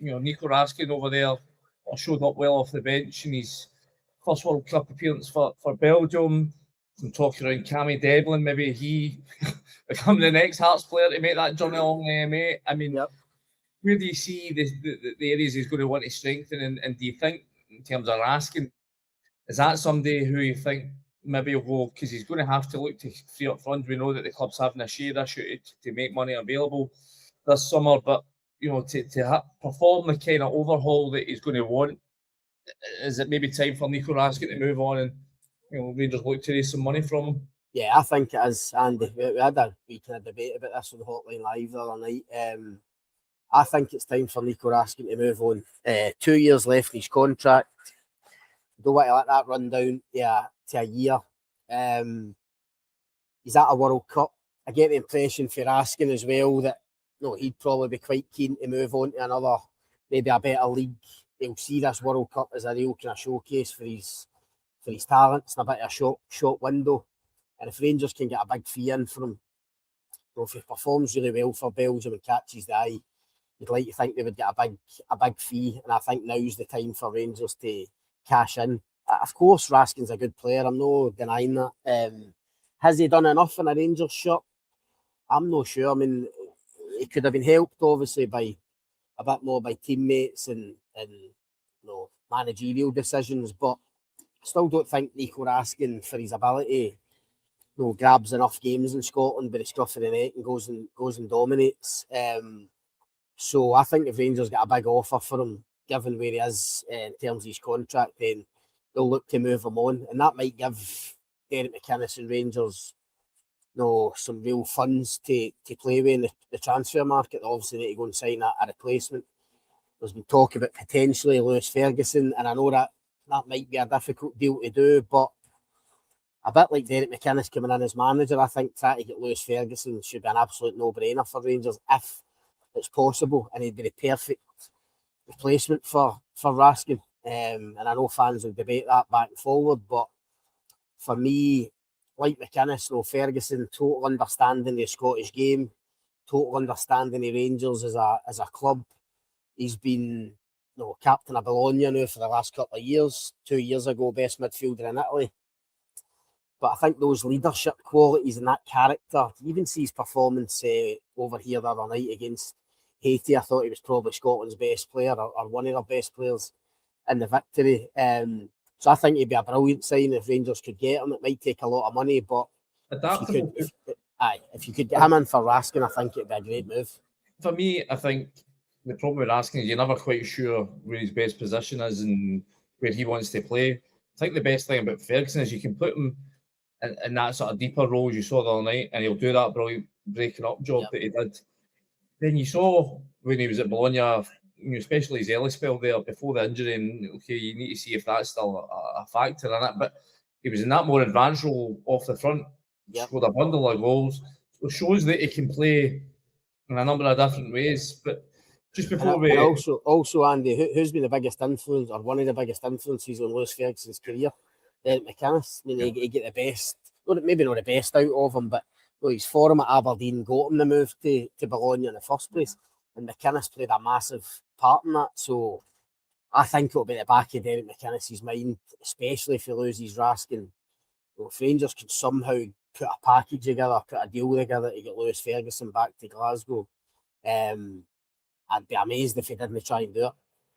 Nico Raskin over there showed up well off the bench in his first World Cup appearance for Belgium. Some talk around Cammy Devlin, maybe he become the next Hearts player to make that journey along the M8. I mean, where do you see the areas he's going to want to strengthen? And do you think, in terms of Raskin, is that somebody who you think maybe will go, because he's going to have to look to free up funds? We know that the club's having a share issue to make money available this summer, but to perform the kind of overhaul that he's going to want, is it maybe time for Nico Raskin to move on and Rangers look to raise some money from him? Yeah, I think it is, Andy. We had a wee kind of debate about this on Hotline Live the other night. I think it's time for Nico Raskin to move on. 2 years left in his contract. Don't want to let that run down to a year. He's at a World Cup. I get the impression for Raskin as well that he'd probably be quite keen to move on to another, maybe a better league. He'll see this World Cup as a real kind of showcase for his talents and a bit of a short window. And if Rangers can get a big fee in for him, if he performs really well for Belgium and catches the eye, you'd like to think they would get a big fee. And I think now's the time for Rangers to cash in. Of course, Raskin's a good player. I'm not denying that. Has he done enough in a Rangers shirt? I'm not sure. I mean, he could have been helped, obviously, by a bit more by teammates and managerial decisions, but I still don't think Nico Raskin, for his ability, grabs enough games in Scotland by the scruff of the neck and goes and dominates. So I think if Rangers get a big offer for him, given where he is in terms of his contract, then they'll look to move him on, and that might give Derek McInnes and Rangers some real funds to play with in the transfer market. They obviously need to go and sign a replacement. There's been talk about potentially Lewis Ferguson, and I know that might be a difficult deal to do, but a bit like Derek McInnes coming in as manager, I think trying to get Lewis Ferguson should be an absolute no-brainer for Rangers if it's possible, and he'd be the perfect replacement for Raskin. And I know fans will debate that back and forward, but for me, like McInnes, Ferguson, total understanding of the Scottish game, total understanding of Rangers as a club. He's been captain of Bologna now for the last couple of years. 2 years ago, best midfielder in Italy. But I think those leadership qualities and that character, you even see his performance over here the other night against Haiti. I thought he was probably Scotland's best player or one of their best players in the victory. So I think he'd be a brilliant sign if Rangers could get him. It might take a lot of money, but if you could get him in for Raskin, I think it'd be a great move. For me, I think the problem with Raskin is you're never quite sure where his best position is and where he wants to play. I think the best thing about Ferguson is you can put him in that sort of deeper role you saw the other night, and he'll do that brilliant breaking up job that he did. Then you saw when he was at Bologna, especially his early spell there before the injury, and you need to see if that's still a factor in it. But he was in that more advanced role off the front, scored a bundle of goals. So it shows that he can play in a number of different ways. But just before also Andy, who's been the biggest influence, or one of the biggest influences on Lewis Ferguson's career? Derek McInnes. I mean, he get the best, maybe not the best out of him, but his form at Aberdeen got him the move to Bologna in the first place, and McInnes played a massive part in that. So I think it'll be at the back of Derek McInnes' mind, especially if he loses Raskin. If Rangers could somehow put a package together, put a deal together to get Lewis Ferguson back to Glasgow, I'd be amazed if he didn't try and do it.